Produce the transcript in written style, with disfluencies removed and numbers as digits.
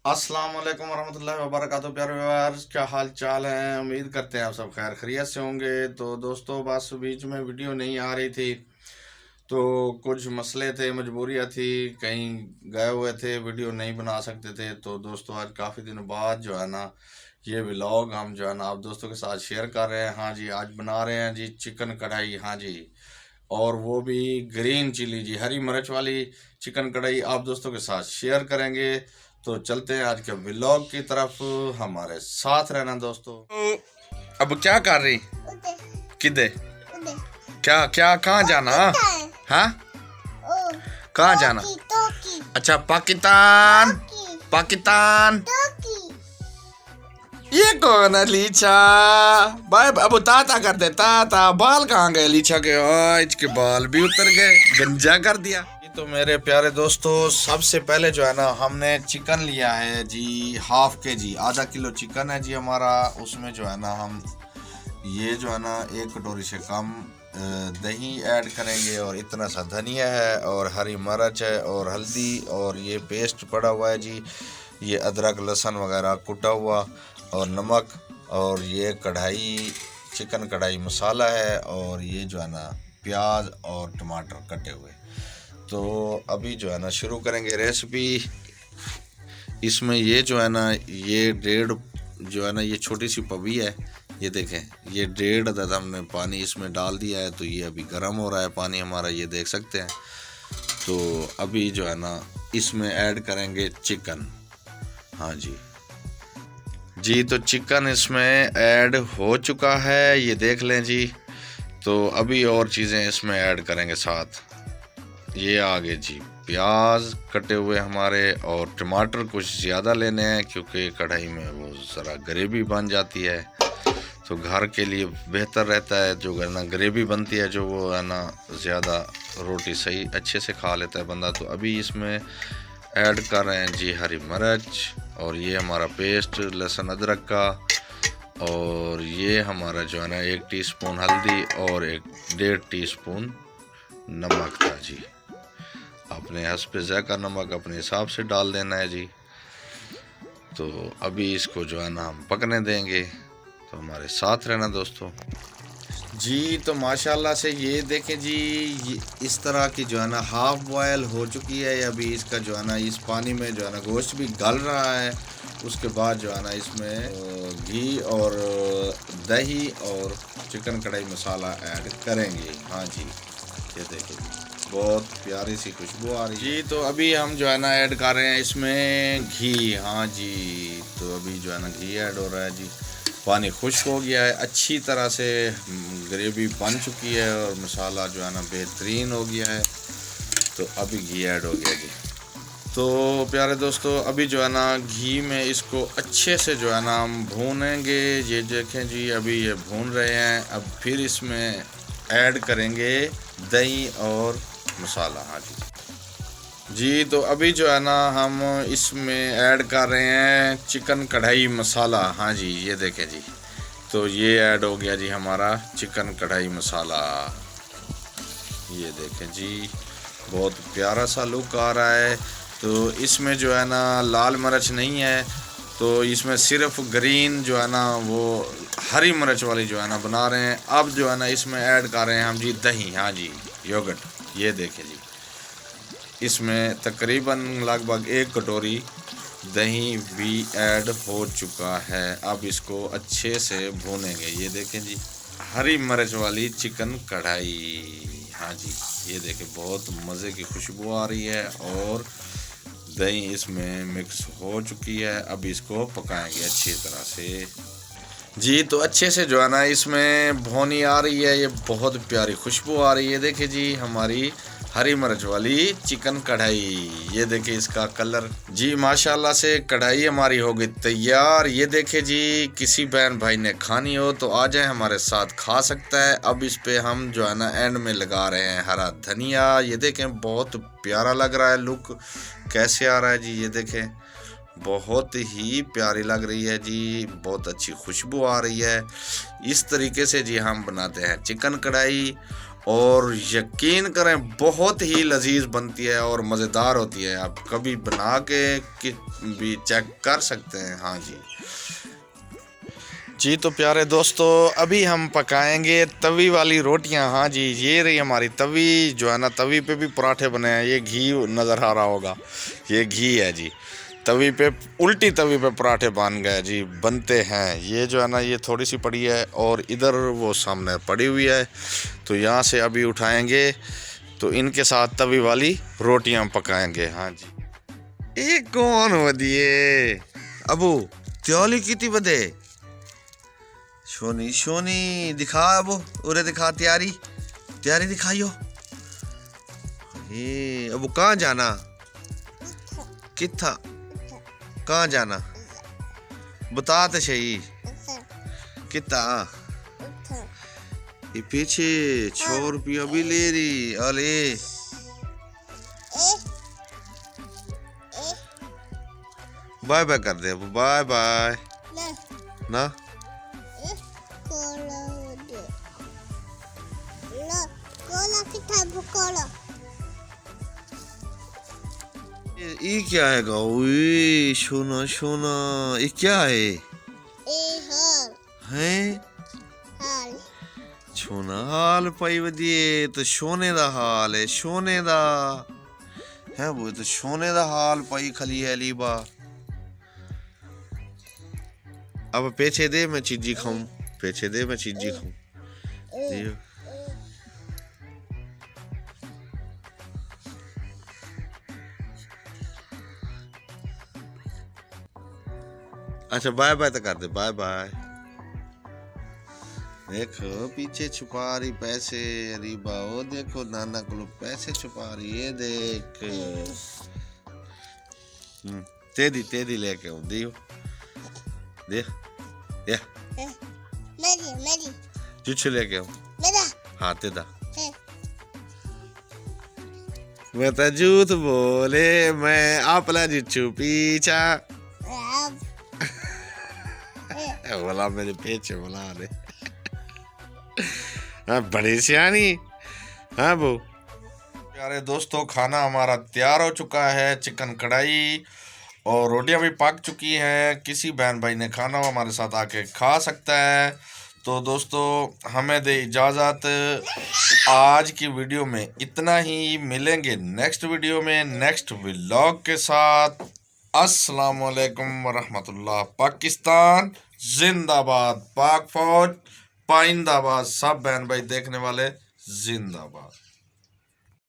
अस्सलाम वालेकुम वरहमतुल्लाहि वबरकातुहू। प्यारे व्यूअर्स, क्या हाल चाल है? उम्मीद करते हैं आप सब खैर खैरियत से होंगे। तो दोस्तों, बस बीच में वीडियो नहीं आ रही थी, तो कुछ मसले थे, मजबूरियाँ थी, कहीं गए हुए थे, वीडियो नहीं बना सकते थे। तो दोस्तों, आज काफ़ी दिनों बाद जो है ना ये व्लॉग हम जो है ना आप दोस्तों के साथ शेयर कर रहे हैं। हाँ जी, आज बना रहे हैं जी चिकन कढ़ाई। हाँ जी, और वो भी ग्रीन चिली जी, हरी मिर्च वाली चिकन कढ़ाई आप दोस्तों के साथ शेयर करेंगे। तो चलते हैं आज के व्लॉग की तरफ, हमारे साथ रहना दोस्तों। तो अब क्या कर रही? किधे? क्या क्या कहाँ जाना? हाँ, कहाँ जाना? अच्छा, पाकिस्तान। पाकिस्तान। ये कौन है? लीचा भाई, अब ताता कर दे। ताता बाल कहाँ गए लीचा के? आज के बाल भी उतर गए, गंजा कर दिया। तो मेरे प्यारे दोस्तों, सबसे पहले जो है ना हमने चिकन लिया है जी, हाफ के जी, आधा किलो चिकन है जी हमारा। उसमें जो है ना हम ये जो है ना 1 कटोरी से कम दही ऐड करेंगे, और इतना सा धनिया है, और हरी मिर्च है, और हल्दी, और ये पेस्ट पड़ा हुआ है जी, ये अदरक लहसुन वगैरह कुटा हुआ, और नमक, और ये कढ़ाई चिकन कढ़ाई मसाला है, और ये जो है ना प्याज और टमाटर कटे हुए। तो अभी जो है ना शुरू करेंगे रेसिपी। इसमें ये जो है ना ये डेढ़ जो है ना ये छोटी सी पवी है, ये देखें, ये 1.5 अदद हमने पानी इसमें डाल दिया है। तो ये अभी गर्म हो रहा है पानी हमारा, ये देख सकते हैं। तो अभी जो है ना इसमें ऐड करेंगे चिकन। हाँ जी जी, तो चिकन इसमें ऐड हो चुका है, ये देख लें जी। तो अभी और चीज़ें इसमें ऐड करेंगे साथ। ये आगे जी प्याज कटे हुए हमारे, और टमाटर कुछ ज़्यादा लेने हैं क्योंकि कढ़ाई में वो ज़रा ग्रेवी बन जाती है। तो घर के लिए बेहतर रहता है जो है ना ग्रेवी बनती है, जो वो है ना ज़्यादा रोटी सही अच्छे से खा लेता है बंदा। तो अभी इसमें ऐड कर रहे हैं जी हरी मिर्च, और ये हमारा पेस्ट लहसुन अदरक का, और ये हमारा जो है ना 1 टीस्पून हल्दी, और 1.5 टीस्पून नमक था जी। अपने हस्ब ज़ायक़ा नमक अपने हिसाब से डाल देना है जी। तो अभी इसको जो है ना हम पकने देंगे, तो हमारे साथ रहना दोस्तों जी। तो माशाल्लाह से ये देखें जी, ये इस तरह की जो है ना हाफ बॉयल हो चुकी है। अभी इसका जो है ना इस पानी में जो है ना गोश्त भी गल रहा है। उसके बाद जो है ना इसमें घी और दही और चिकन कढ़ाई मसाला ऐड करेंगे। हाँ जी, ये देखिए बहुत प्यारी सी खुशबू आ रही है जी। तो अभी हम जो है ना ऐड कर रहे हैं इसमें घी। हाँ जी, तो अभी जो है ना घी ऐड हो रहा है जी। पानी खुश्क हो गया है, अच्छी तरह से ग्रेवी बन चुकी है, और मसाला जो है ना बेहतरीन हो गया है। तो अभी घी ऐड हो गया जी। तो प्यारे दोस्तों, अभी जो है ना घी में इसको अच्छे से जो है ना हम भूनेंगे। ये देखें जी, अभी ये भून रहे हैं। अब फिर इसमें ऐड करेंगे दही और मसाला। हाँ जी, तो अभी जो है ना हम इसमें ऐड कर रहे हैं चिकन कढ़ाई मसाला। हाँ जी, ये देखें जी, तो ये ऐड हो गया जी हमारा चिकन कढ़ाई मसाला। ये देखें जी, बहुत प्यारा सा लुक आ रहा है। तो इसमें जो है ना लाल मिर्च नहीं है, तो इसमें सिर्फ ग्रीन जो है ना वो हरी मिर्च वाली जो है ना बना रहे हैं। अब जो है ना इसमें ऐड कर रहे हैं हम जी दही। हाँ जी, योगर्ट। ये देखें जी, इसमें तकरीबन लगभग 1 कटोरी दही भी ऐड हो चुका है। अब इसको अच्छे से भूनेंगे। ये देखें जी, हरी मिर्च वाली चिकन कढ़ाई। हाँ जी, ये देखें बहुत मज़े की खुशबू आ रही है, और दही इसमें मिक्स हो चुकी है। अब इसको पकाएंगे अच्छी तरह से जी। तो अच्छे से जो है ना इसमें भुनी आ रही है, ये बहुत प्यारी खुशबू आ रही है। देखिए जी, हमारी हरी मिर्च वाली चिकन कढ़ाई। ये देखिए इसका कलर जी, माशाल्लाह से कढ़ाई हमारी हो गई तैयार। ये देखिए जी, किसी बहन भाई ने खानी हो तो आ जाए हमारे साथ, खा सकता है। अब इस पे हम जो है ना एंड में लगा रहे हैं हरा धनिया। ये देखें बहुत प्यारा लग रहा है, लुक कैसे आ रहा है जी। ये देखें बहुत ही प्यारी लग रही है जी, बहुत अच्छी खुशबू आ रही है। इस तरीके से जी हम बनाते हैं चिकन कढ़ाई। और यकीन करें बहुत ही लजीज बनती है और मज़ेदार होती है। आप कभी बना के भी चेक कर सकते हैं। हाँ जी तो प्यारे दोस्तों, अभी हम पकाएंगे तवी वाली रोटियां। हाँ जी, ये रही हमारी तवी जो है ना, तवी पे भी पराठे बने हैं। ये घी नज़र आ रहा होगा, ये घी है जी। तवी पे, उल्टी तवी पे पराठे बन गए जी, बनते हैं। ये जो है ना, ये थोड़ी सी पड़ी है और इधर वो सामने पड़ी हुई है। तो यहाँ से अभी उठाएंगे तो इनके साथ तवी वाली रोटियां पकाएंगे। हाँ जी। ये कौन हो दिए अबू त्योली की बदे शोनी शोनी दिखा अबू, उरे दिखा तैयारी, तैयारी दिखाइयो। ये अबू कहाँ जाना, किथा कहाँ जाना बता तो सही। कितना ये पीछे 100 रुपया भी ले रही। अले बाय बाय कर दे, बाय बाय ना। ये क्या है गाओ, सोना सोना, ये क्या है? हैं सोना हाल पाई वधिए तो सोने दा हाल है, सोने दा है वो तो सोने दा हाल पाई खली है लीबा। अब पीछे दे मैं चीजी खाऊं, पीछे दे मैं चीजी खाऊं। अच्छा बाय बाय तो कर दे, बाय बाय। देखो पीछे छुपा रही पैसे रीबा, ओ देखो नाना को पैसे छुपा रही है, देख। तेदी लेके आऊं, दियो दे या मेरी चुच्चू लेके आऊं मेरा हाँ तेदा। मैं तो झूठ बोले, मैं आपला जुच्छू पीछा बोला मेरे पीछे बोला ने। हाँ बड़ी सियानी। हाँ वो प्यारे दोस्तों, खाना हमारा तैयार हो चुका है। चिकन कढ़ाई और रोटियां भी पक चुकी हैं। किसी बहन भाई ने खाना हो हमारे साथ आके खा सकता है। तो दोस्तों हमें दे इजाज़त। आज की वीडियो में इतना ही, मिलेंगे नेक्स्ट वीडियो में नेक्स्ट व्लॉग के साथ। अस्सलाम वालेकुम वरहमतुल्लाह। पाकिस्तान जिंदाबाद, पाक फौज पाइंदाबाद। सब बहन भाई देखने वाले जिंदाबाद।